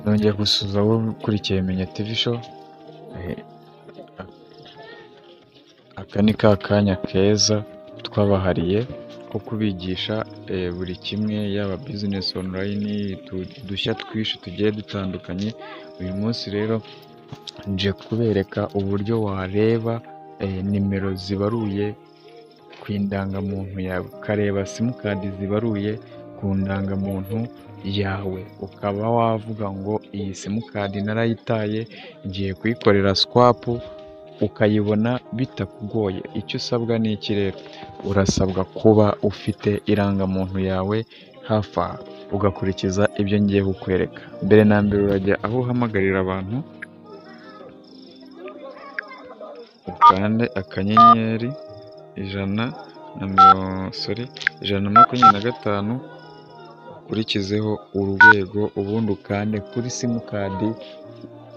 Nongeye gusuhuza wowe ukurikiye Menya TV show. Aka ni ka kanya keza twabahariye ko kubigisha buri kimwe, yaba business online, udushya twinshi tugiye dutandukanye. Uyu munsi rero nje kubereka uburyo wareba nimero zibaruye ku indangamuntu yawe, ukareba simukadi zibaruye ku ndangamuntu yawe, ukaba wavuga ngo iyi simukadi narayitaye ngiye kuyikorera swap, ukayibona bitakugoye. Icyo usabwa ni iki rero? Urasabwa kuba ufite irangamuntu yawe hafi aha, ugakurikiza ibyo ngiye kukwereka. Mbere na mbere urajya aho uhamagarira abantu, ukande akanyenyeri ijana na makumyabiri na gatanu, ukurikizeho urwego, ubundi ukande kuri simukadi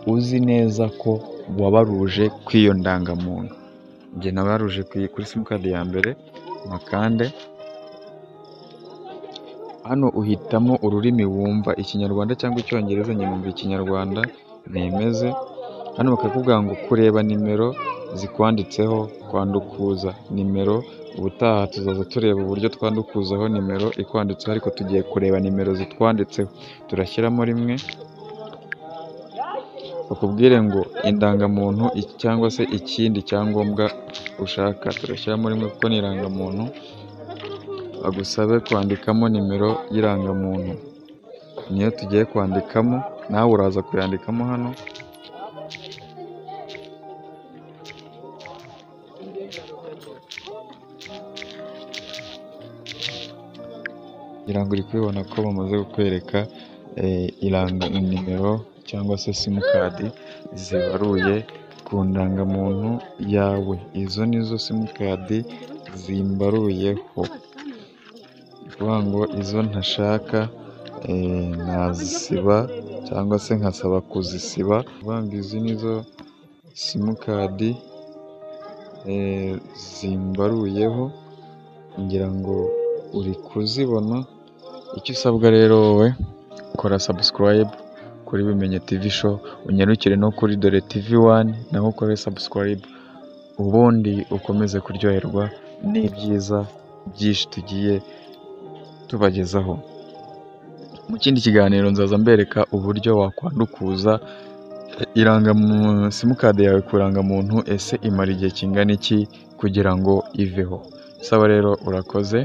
uzi neza ko wabaruje kw'iyo ndangamuntu. Njye nabaruje kuri simukadi ya mbere, makande hano uhitamo ururimi wumva, ikinyarwanda cyangwa icyongereza. Njye numva ikinyarwanda, nemeze. Hano bakakubwira ngo kureba nimero zikwanditseho, kwandukuza nimero. Ubutaha tuzaza tureba uburyo twandukuzaho nimero ikwanditseho, ariko tugiye kureba nimero zitwanditseho. Turashyiramo rimwe, bakubwire ngo indangamuntu cyangwa se ikindi cyangombwa ushaka. Turashyiramo rimwe kuko ni irangamuntu. Bagusabe kwandikamo nimero y'irangamuntu, niyo tugiye kwandikamo. Nawe uraza kuyandikamo hano. Ngira ngo uri kubibona ko bamaze kukwereka nimero cyangwa se simukadi zibaruye ku ndangamuntu yawe. Izo nizo simukadi zimbaruyeho. Ni ukuvuga ngo izo ntashaka nazisiba cyangwa se nkasaba kuzisiba. Ni ukuvuga ngo izi nizo simukadi zimbaruyeho, ngira ngo uri kuzibona. Icyo usabwa rero wowe, kora subscribe kuri Bimenye TV show, unyarukire no kuri Dore TV1 naho ukore subscribe, ubundi ukomeze kuryoherwa n'ibyiza byinshi tugiye tubagezaho. Mu kindi kiganiro nzaza mbereka uburyo wakwandukuza simukadi yawe ku irangamuntu. Ese imara igihe kingana iki kugira ngo iveho? Saba rero, urakoze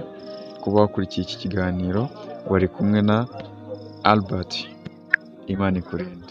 kuba wakurikiye iki kiganiro. Wari kumwe na Albert. Imana ikurinde.